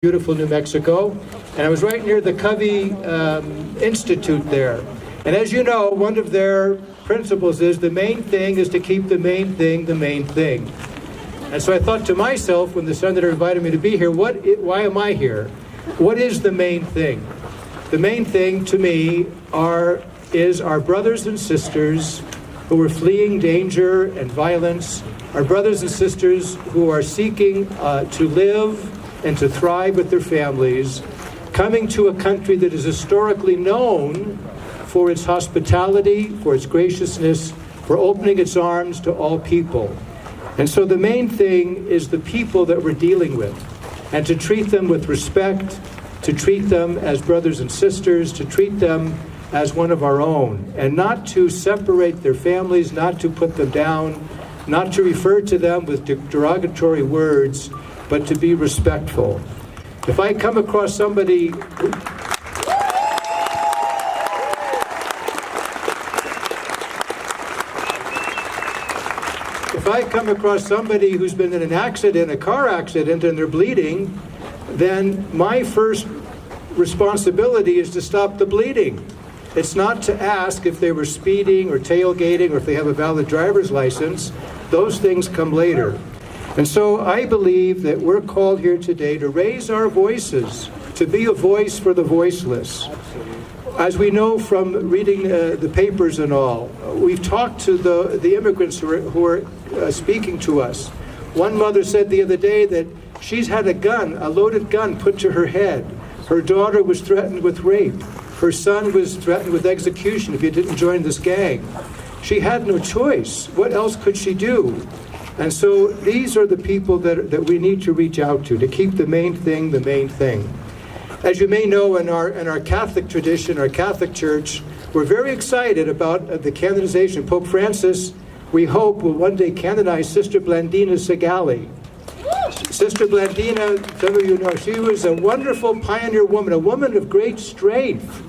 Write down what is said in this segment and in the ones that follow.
Beautiful New Mexico, and I was right near the Covey Institute there. And as you know, one of their principles is the main thing is to keep the main thing the main thing. And so I thought to myself, when the senator invited me to be here, why am I here? What is the main thing? The main thing to me is our brothers and sisters who are fleeing danger and violence, our brothers and sisters who are seeking to live and to thrive with their families, coming to a country that is historically known for its hospitality, for its graciousness, for opening its arms to all people. And so the main thing is the people that we're dealing with, and to treat them with respect, to treat them as brothers and sisters, to treat them as one of our own, and not to separate their families, not to put them down, not to refer to them with derogatory words, but to be respectful. If I come across somebody who's been in an accident, a car accident, and they're bleeding, then my first responsibility is to stop the bleeding. It's not to ask if they were speeding or tailgating or if they have a valid driver's license. Those things come later. And so I believe that we're called here today to raise our voices, to be a voice for the voiceless. As we know from reading the papers and all, we've talked to the immigrants who are speaking to us. One mother said the other day that she's had a loaded gun put to her head. Her daughter was threatened with rape. Her son was threatened with execution if he didn't join this gang. She had no choice. What else could she do? And so these are the people that we need to reach out to keep the main thing the main thing. As you may know, in our Catholic tradition, our Catholic Church, we're very excited about the canonization. Pope Francis, we hope, will one day canonize Sister Blandina Segali. Sister Blandina, some of you know, she was a wonderful pioneer woman, a woman of great strength.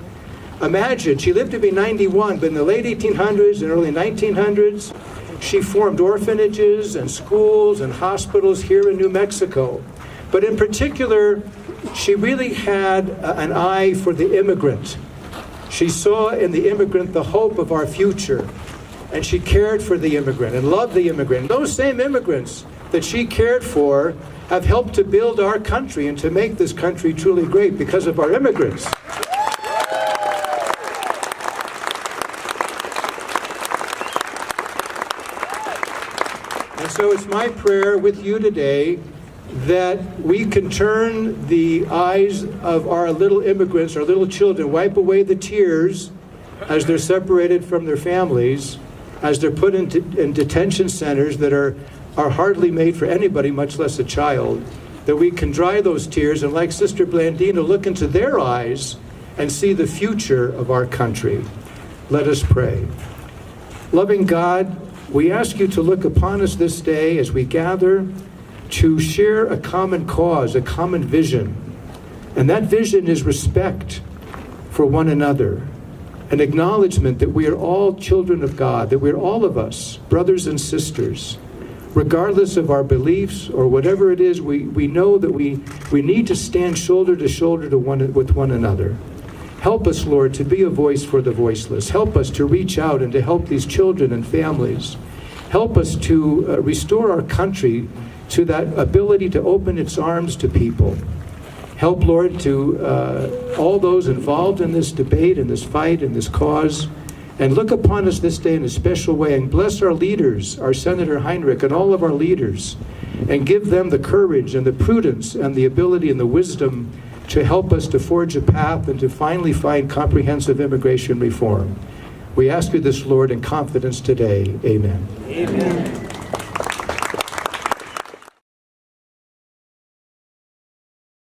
Imagine, she lived to be 91, but in the late 1800s and early 1900s, she formed orphanages and schools and hospitals here in New Mexico. But in particular, she really had an eye for the immigrant. She saw in the immigrant the hope of our future. And she cared for the immigrant and loved the immigrant. Those same immigrants that she cared for have helped to build our country and to make this country truly great because of our immigrants. And so it's my prayer with you today that we can turn the eyes of our little immigrants, our little children, wipe away the tears as they're separated from their families, as they're put in detention centers that are hardly made for anybody, much less a child, that we can dry those tears and, like Sister Blandina, look into their eyes and see the future of our country. Let us pray. Loving God, we ask you to look upon us this day as we gather to share a common cause, a common vision. And that vision is respect for one another, an acknowledgement that we are all children of God, that we're all of us, brothers and sisters. Regardless of our beliefs or whatever it is, we know that we need to stand shoulder to shoulder with one another. Help us, Lord, to be a voice for the voiceless. Help us to reach out and to help these children and families. Help us to restore our country to that ability to open its arms to people. Help, Lord, to all those involved in this debate, in this fight, in this cause, and look upon us this day in a special way and bless our leaders, our Senator Heinrich and all of our leaders, and give them the courage and the prudence and the ability and the wisdom to help us to forge a path and to finally find comprehensive immigration reform. We ask you this, Lord, in confidence today. Amen. Amen.